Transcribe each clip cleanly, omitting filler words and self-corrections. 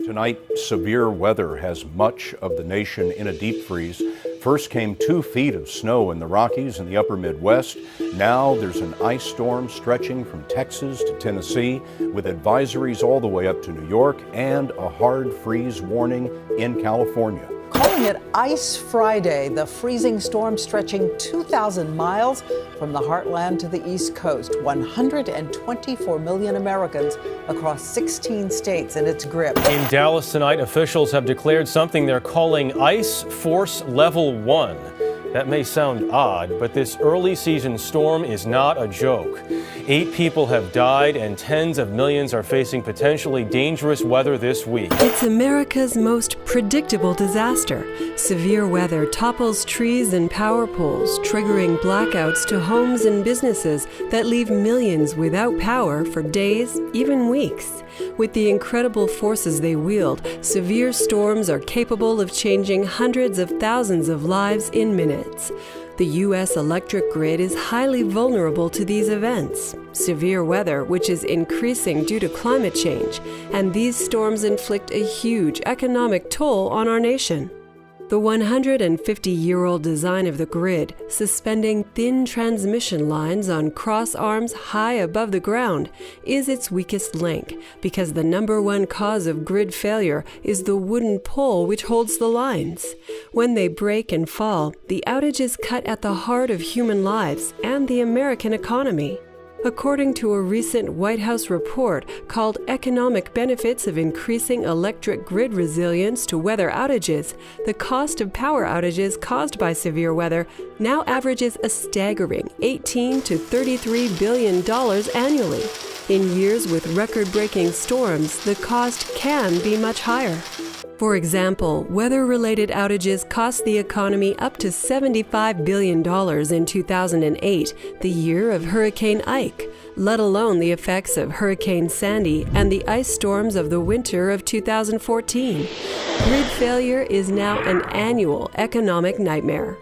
Tonight, severe weather has much of the nation in a deep freeze. First came 2 feet of snow in the Rockies and the upper Midwest. Now there's an ice storm stretching from Texas to Tennessee with advisories all the way up to New York and a hard freeze warning in California. Calling it Ice Friday, the freezing storm stretching 2,000 miles from the heartland to the East Coast. 124 million Americans across 16 states in its grip. In Dallas tonight, officials have declared something they're calling Ice Force Level 1. That may sound odd, but this early season storm is not a joke. 8 people have died and tens of millions are facing potentially dangerous weather this week. It's America's most predictable disaster. Severe weather topples trees and power poles, triggering blackouts to homes and businesses that leave millions without power for days, even weeks. With the incredible forces they wield, severe storms are capable of changing hundreds of thousands of lives in minutes. The U.S. electric grid is highly vulnerable to these events. Severe weather, which is increasing due to climate change, and these storms inflict a huge economic toll on our nation. The 150-year-old design of the grid, suspending thin transmission lines on cross arms high above the ground, is its weakest link because the #1 cause of grid failure is the wooden pole which holds the lines. When they break and fall, the outages cut at the heart of human lives and the American economy. According to a recent White House report called Economic Benefits of Increasing Electric Grid Resilience to Weather Outages, the cost of power outages caused by severe weather now averages a staggering $18 to $33 billion annually. In years with record-breaking storms, the cost can be much higher. For example, weather-related outages cost the economy up to $75 billion in 2008, the year of Hurricane Ike, let alone the effects of Hurricane Sandy and the ice storms of the winter of 2014. Grid failure is now an annual economic nightmare.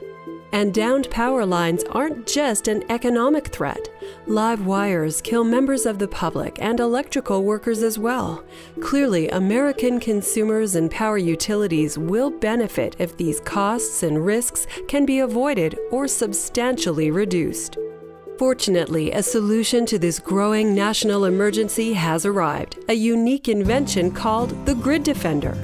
And downed power lines aren't just an economic threat. Live wires kill members of the public and electrical workers as well. Clearly, American consumers and power utilities will benefit if these costs and risks can be avoided or substantially reduced. Fortunately, a solution to this growing national emergency has arrived, a unique invention called the Grid Defender.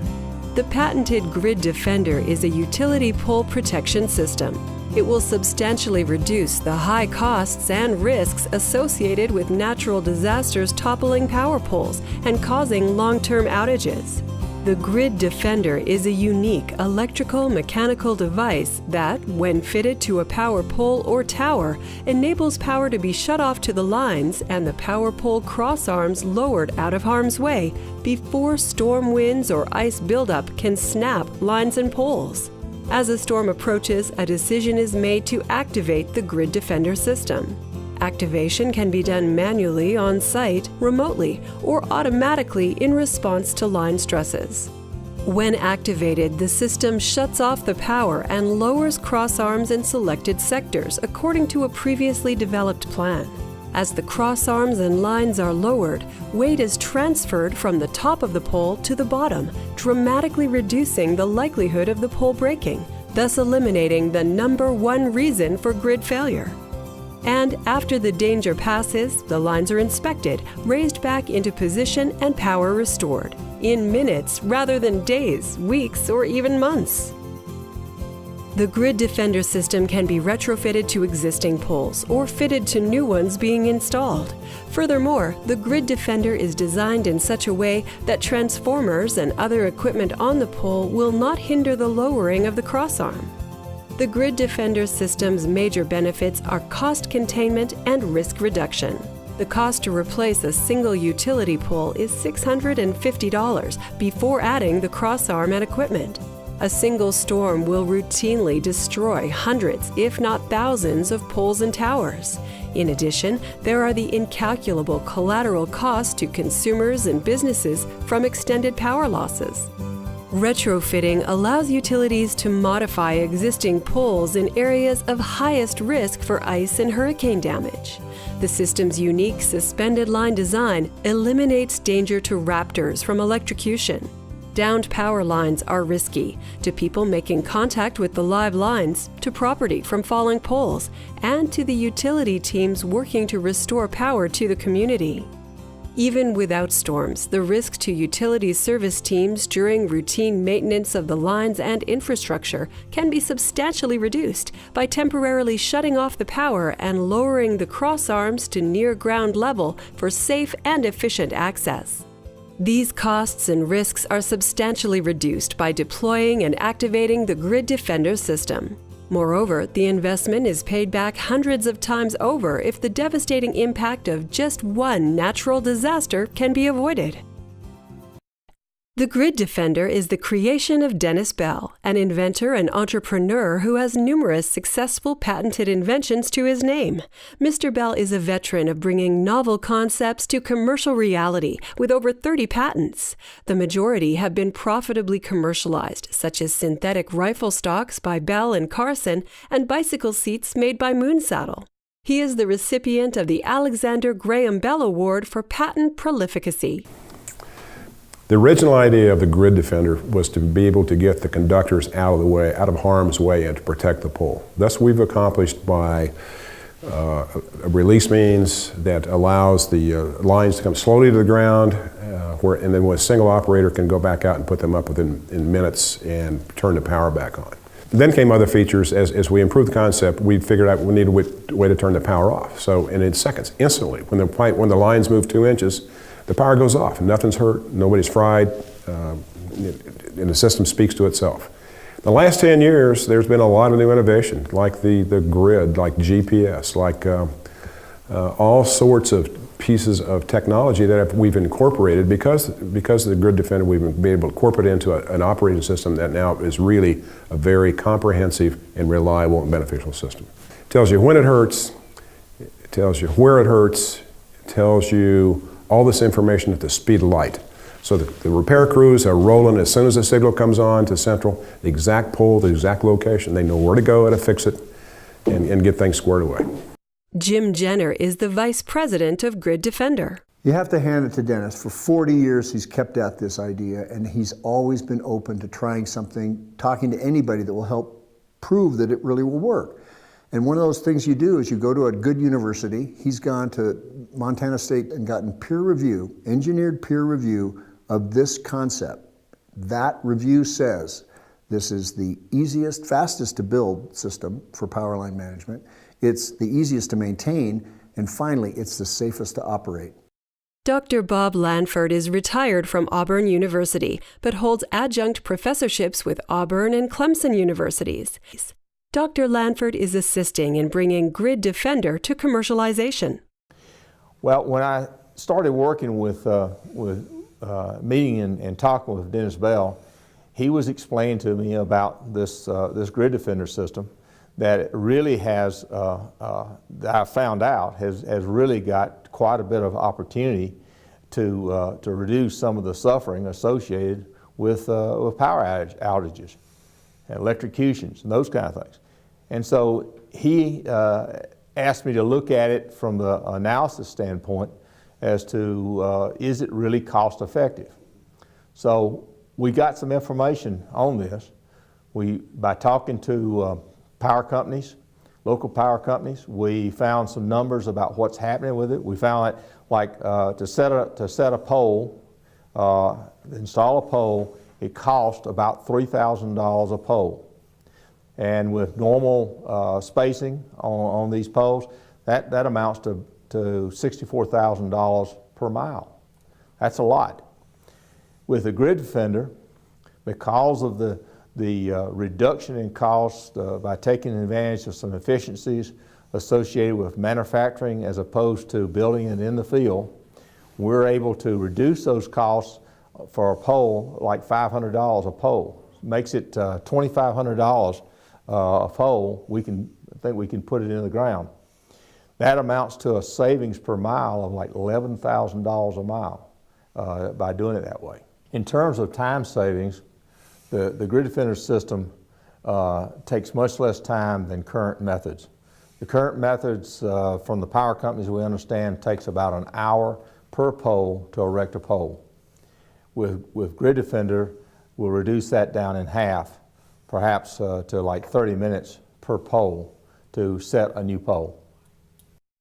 The patented Grid Defender is a utility pole protection system. It will substantially reduce the high costs and risks associated with natural disasters toppling power poles and causing long-term outages. The Grid Defender is a unique electrical-mechanical device that, when fitted to a power pole or tower, enables power to be shut off to the lines and the power pole crossarms lowered out of harm's way before storm winds or ice buildup can snap lines and poles. As a storm approaches, a decision is made to activate the Grid Defender system. Activation can be done manually on site, remotely, or automatically in response to line stresses. When activated, the system shuts off the power and lowers crossarms in selected sectors according to a previously developed plan. As the crossarms and lines are lowered, weight is transferred from the top of the pole to the bottom, dramatically reducing the likelihood of the pole breaking, thus eliminating the #1 reason for grid failure. And after the danger passes, the lines are inspected, raised back into position, and power restored, in minutes rather than days, weeks, or even months. The Grid Defender system can be retrofitted to existing poles or fitted to new ones being installed. Furthermore, the Grid Defender is designed in such a way that transformers and other equipment on the pole will not hinder the lowering of the crossarm. The Grid Defender system's major benefits are cost containment and risk reduction. The cost to replace a single utility pole is $650 before adding the crossarm and equipment. A single storm will routinely destroy hundreds, if not thousands, of poles and towers. In addition, there are the incalculable collateral costs to consumers and businesses from extended power losses. Retrofitting allows utilities to modify existing poles in areas of highest risk for ice and hurricane damage. The system's unique suspended line design eliminates danger to raptors from electrocution. Downed power lines are risky to people making contact with the live lines, to property from falling poles, and to the utility teams working to restore power to the community. Even without storms, the risk to utility service teams during routine maintenance of the lines and infrastructure can be substantially reduced by temporarily shutting off the power and lowering the cross arms to near ground level for safe and efficient access. These costs and risks are substantially reduced by deploying and activating the Grid Defender system. Moreover, the investment is paid back hundreds of times over if the devastating impact of just one natural disaster can be avoided. The Grid Defender is the creation of Dennis Bell, an inventor and entrepreneur who has numerous successful patented inventions to his name. Mr. Bell is a veteran of bringing novel concepts to commercial reality with over 30 patents. The majority have been profitably commercialized, such as synthetic rifle stocks by Bell and Carson and bicycle seats made by Moonsaddle. He is the recipient of the Alexander Graham Bell Award for patent prolificacy. The original idea of the Grid Defender was to be able to get the conductors out of harm's way, and to protect the pole. Thus, we've accomplished by a release means that allows the lines to come slowly to the ground, and then a single operator can go back out and put them up in minutes and turn the power back on. Then came other features. As we improved the concept, we figured out we needed a way to turn the power off. So, and in seconds, instantly, when the lines move 2 inches, the power goes off, nothing's hurt, nobody's fried, and the system speaks to itself. The last 10 years, there's been a lot of new innovation, like the grid, like GPS, like all sorts of pieces of technology that we've incorporated because of the Grid Defender. We've been able to incorporate it into an operating system that now is really a very comprehensive and reliable and beneficial system. It tells you when it hurts, it tells you where it hurts, it tells you all this information at the speed of light. So the repair crews are rolling as soon as the signal comes on to Central, the exact pole, the exact location. They know where to go to fix it and get things squared away. Jim Jenner is the vice president of Grid Defender. You have to hand it to Dennis. For 40 years, he's kept at this idea, and he's always been open to trying something, talking to anybody that will help prove that it really will work. And one of those things you do is you go to a good university. He's gone to Montana State and gotten peer review, engineered peer review of this concept. That review says this is the easiest, fastest to build system for power line management. It's the easiest to maintain, and finally, it's the safest to operate. Dr. Bob Lanford is retired from Auburn University, but holds adjunct professorships with Auburn and Clemson universities. Dr. Lanford is assisting in bringing Grid Defender to commercialization. Well, when I started working with meeting and talking with Dennis Bell, he was explaining to me about this Grid Defender system that it really has, that I found out, has really got quite a bit of opportunity to reduce some of the suffering associated with power outages, electrocutions, and those kind of things. And so he asked me to look at it from the analysis standpoint as to is it really cost effective. So we got some information on this. By talking to power companies, local power companies, we found some numbers about what's happening with it. We found that, like, to set a pole, install a pole, it cost about $3,000 a pole. And with normal spacing on these poles, that amounts to $64,000 per mile. That's a lot. With the Grid Defender, because of the reduction in cost by taking advantage of some efficiencies associated with manufacturing as opposed to building it in the field, we're able to reduce those costs for a pole like $500 a pole. Makes it $2,500 a pole. I think we can put it in the ground. That amounts to a savings per mile of like $11,000 a mile by doing it that way. In terms of time savings, the Grid Defender system takes much less time than current methods. The current methods from the power companies, we understand, takes about an hour per pole to erect a pole. With Grid Defender, will reduce that down in half, perhaps to like 30 minutes per pole to set a new pole.